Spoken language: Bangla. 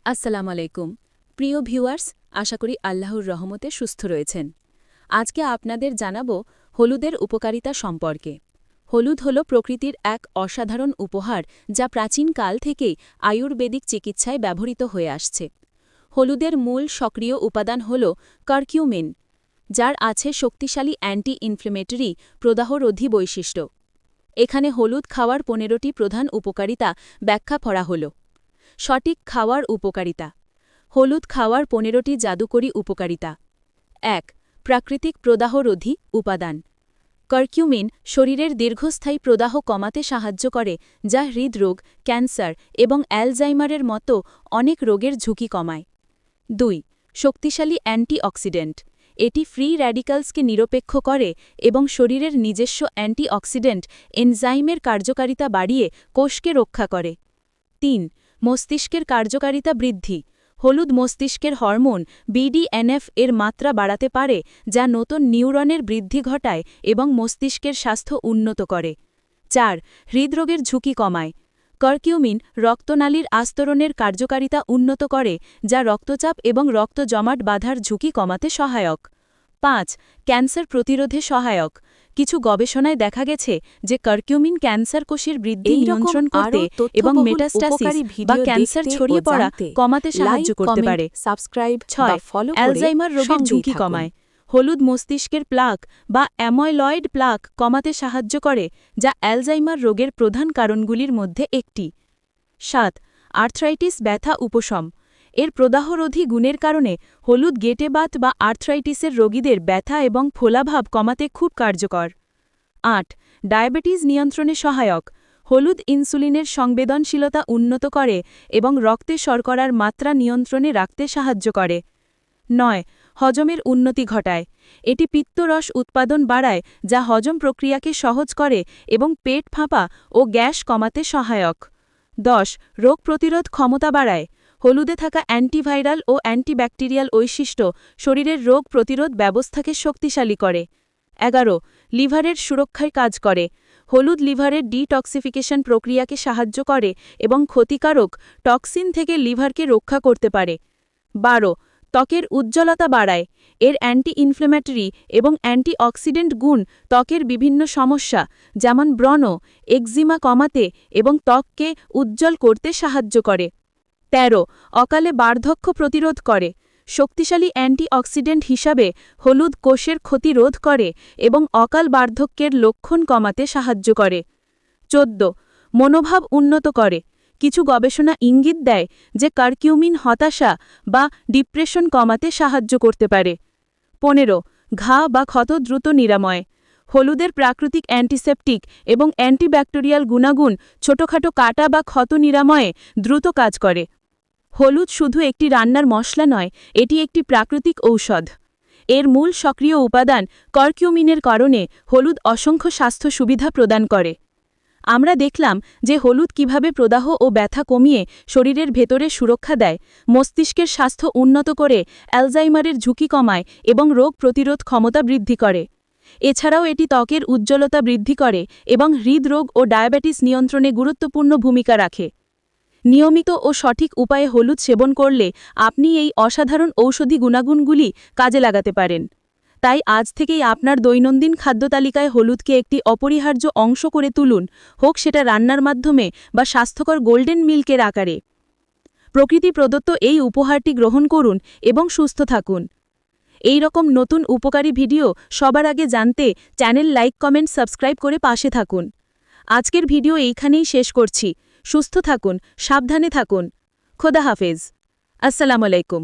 আসসালামু আলাইকুম প্রিয় ভিউয়ার্স, আশা করি আল্লাহর রহমতে সুস্থ রয়েছেন। আজকে আপনাদের জানাবো হলুদের উপকারিতা সম্পর্কে। হলুদ হল প্রকৃতির এক অসাধারণ উপহার, যা প্রাচীন কাল থেকেই আয়ুর্বেদিক চিকিৎসায় ব্যবহৃত হয়ে আসছে। হলুদের মূল সক্রিয় উপাদান হল কারকিউমিন, যার আছে শক্তিশালী অ্যান্টি ইনফ্লেমেটরি প্রদাহরোধী বৈশিষ্ট্য। এখানে হলুদ খাওয়ার 15টি প্রধান উপকারিতা ব্যাখ্যা করা হল। সঠিক খাওয়ার উপকারিতা। হলুদ খাওয়ার 15টি জাদুকরী উপকারিতা। ১. প্রাকৃতিক প্রদাহরোধী উপাদান। কারকিউমিন শরীরের দীর্ঘস্থায়ী প্রদাহ কমাতে সাহায্য করে, যা হৃদরোগ, ক্যান্সার এবং অ্যালজাইমারের মতো অনেক রোগের ঝুঁকি কমায়। ২. শক্তিশালী অ্যান্টিঅক্সিডেন্ট। এটি ফ্রি র্যাডিক্যালসকে নিরপেক্ষ করে এবং শরীরের নিজস্ব অ্যান্টিঅক্সিডেন্ট এনজাইমের কার্যকারিতা বাড়িয়ে কোষকে রক্ষা করে। ৩. মস্তিষ্কের কার্যকারিতা বৃদ্ধি। হলুদ মস্তিষ্কের হরমোন BDNF এর মাত্রা বাড়াতে পারে, যা নতুন নিউরনের বৃদ্ধি ঘটায় এবং মস্তিষ্কের স্বাস্থ্য উন্নত করে। ৪. হৃদরোগের ঝুঁকি কমায়। কারকিউমিন রক্তনালীর আস্তরণের কার্যকারিতা উন্নত করে, যা রক্তচাপ এবং রক্ত জমাট বাঁধার ঝুঁকি কমাতে সহায়ক। ৫. ক্যান্সার প্রতিরোধে সহায়ক। কিছু গবেষণায় দেখা গেছে যে কারকিউমিন ক্যান্সার কোষের বৃদ্ধি নিয়ন্ত্রণ করতে এবং মেটাস্টাসিস বা ক্যান্সার ছড়িয়ে পড়া কমাতে সাহায্য করতে পারে। ৬. অ্যালজাইমার রোগের ঝুঁকি কমায়। হলুদ মস্তিষ্কের প্লাক বা অ্যাময়লয়েড প্লাক কমাতে সাহায্য করে, যা অ্যালজাইমার রোগের প্রধান কারণগুলির মধ্যে একটি। ৭. আর্থ্রাইটিস ব্যথা উপশম। এর প্রদাহরোধী গুণের কারণে হলুদ গেটেবাত বা আর্থ্রাইটিসের রোগীদের ব্যথা এবং ফোলাভাব কমাতে খুব কার্যকর। ৮. ডায়াবেটিস নিয়ন্ত্রণে সহায়ক। হলুদ ইনসুলিনের সংবেদনশীলতা উন্নত করে এবং রক্তে শর্করার মাত্রা নিয়ন্ত্রণে রাখতে সাহায্য করে। ৯. হজমের উন্নতি ঘটায়। এটি পিত্তরস উৎপাদন বাড়ায়, যা হজম প্রক্রিয়াকে সহজ করে এবং পেট ফাঁপা ও গ্যাস কমাতে সহায়ক। ১০. রোগ প্রতিরোধ ক্ষমতা বাড়ায়। হলুদে থাকা অ্যান্টিভাইরাল ও অ্যান্টিব্যাকটেরিয়াল বৈশিষ্ট্য শরীরের রোগ প্রতিরোধ ব্যবস্থাকে শক্তিশালী করে। ১১. লিভারের সুরক্ষায় কাজ করে। হলুদ লিভারের ডিটক্সিফিকেশন প্রক্রিয়াকে সাহায্য করে এবং ক্ষতিকারক টক্সিন থেকে লিভারকে রক্ষা করতে পারে। ১২. ত্বকের উজ্জ্বলতা বাড়ায়। এর অ্যান্টি ইনফ্লেমেটরি এবং অ্যান্টিঅক্সিডেন্ট গুণ ত্বকের বিভিন্ন সমস্যা যেমন ব্রণ, একজিমা কমাতে এবং ত্বককে উজ্জ্বল করতে সাহায্য করে। ১৩. অকালে বার্ধক্য প্রতিরোধ করে। শক্তিশালী অ্যান্টিঅক্সিডেন্ট হিসাবে হলুদ কোষের ক্ষতি রোধ করে এবং অকাল বার্ধক্যের লক্ষণ কমাতে সাহায্য করে। ১৪. মনোভাব উন্নত করে। কিছু গবেষণা ইঙ্গিত দেয় যে কারকিউমিন হতাশা বা ডিপ্রেশন কমাতে সাহায্য করতে পারে। ১৫. ঘা বা ক্ষত দ্রুত নিরাময়। হলুদের প্রাকৃতিক অ্যান্টিসেপটিক এবং অ্যান্টিব্যাকটেরিয়াল গুণাগুণ ছোটখাটো কাটা বা ক্ষত নিরাময়ে দ্রুত কাজ করে। হলুদ শুধু একটি রান্নার মশলা নয়, এটি একটি প্রাকৃতিক ঔষধ। এর মূল সক্রিয় উপাদান কারকিউমিনের কারণে হলুদ অসংখ্য স্বাস্থ্য সুবিধা প্রদান করে। আমরা দেখলাম যে হলুদ কিভাবে প্রদাহ ও ব্যথা কমিয়ে শরীরের ভেতরে সুরক্ষা দেয়, মস্তিষ্কের স্বাস্থ্য উন্নত করে, অ্যালজাইমারের ঝুঁকি কমায় এবং রোগ প্রতিরোধ ক্ষমতা বৃদ্ধি করে। এছাড়াও এটি ত্বকের উজ্জ্বলতা বৃদ্ধি করে এবং হৃদরোগ ও ডায়াবেটিস নিয়ন্ত্রণে গুরুত্বপূর্ণ ভূমিকা রাখে। নিয়মিত ও সঠিক উপায়ে হলুদ সেবন করলে আপনি এই অসাধারণ ঔষধি গুণাগুণগুলি কাজে লাগাতে পারেন। তাই আজ থেকেই আপনার দৈনন্দিন খাদ্যতালিকায় হলুদকে একটি অপরিহার্য অংশ করে তুলুন, হোক সেটা রান্নার মাধ্যমে বা স্বাস্থ্যকর গোল্ডেন মিল্কের আকারে। প্রকৃতি প্রদত্ত এই উপহারটি গ্রহণ করুন এবং সুস্থ থাকুন। এই রকম নতুন উপকারী ভিডিও সবার আগে জানতে চ্যানেল লাইক, কমেন্ট, সাবস্ক্রাইব করে পাশে থাকুন। আজকের ভিডিও এইখানেই শেষ করছি। সুস্থ থাকুন, সাবধানে থাকুন। খোদা হাফেজ। আসসালামু আলাইকুম।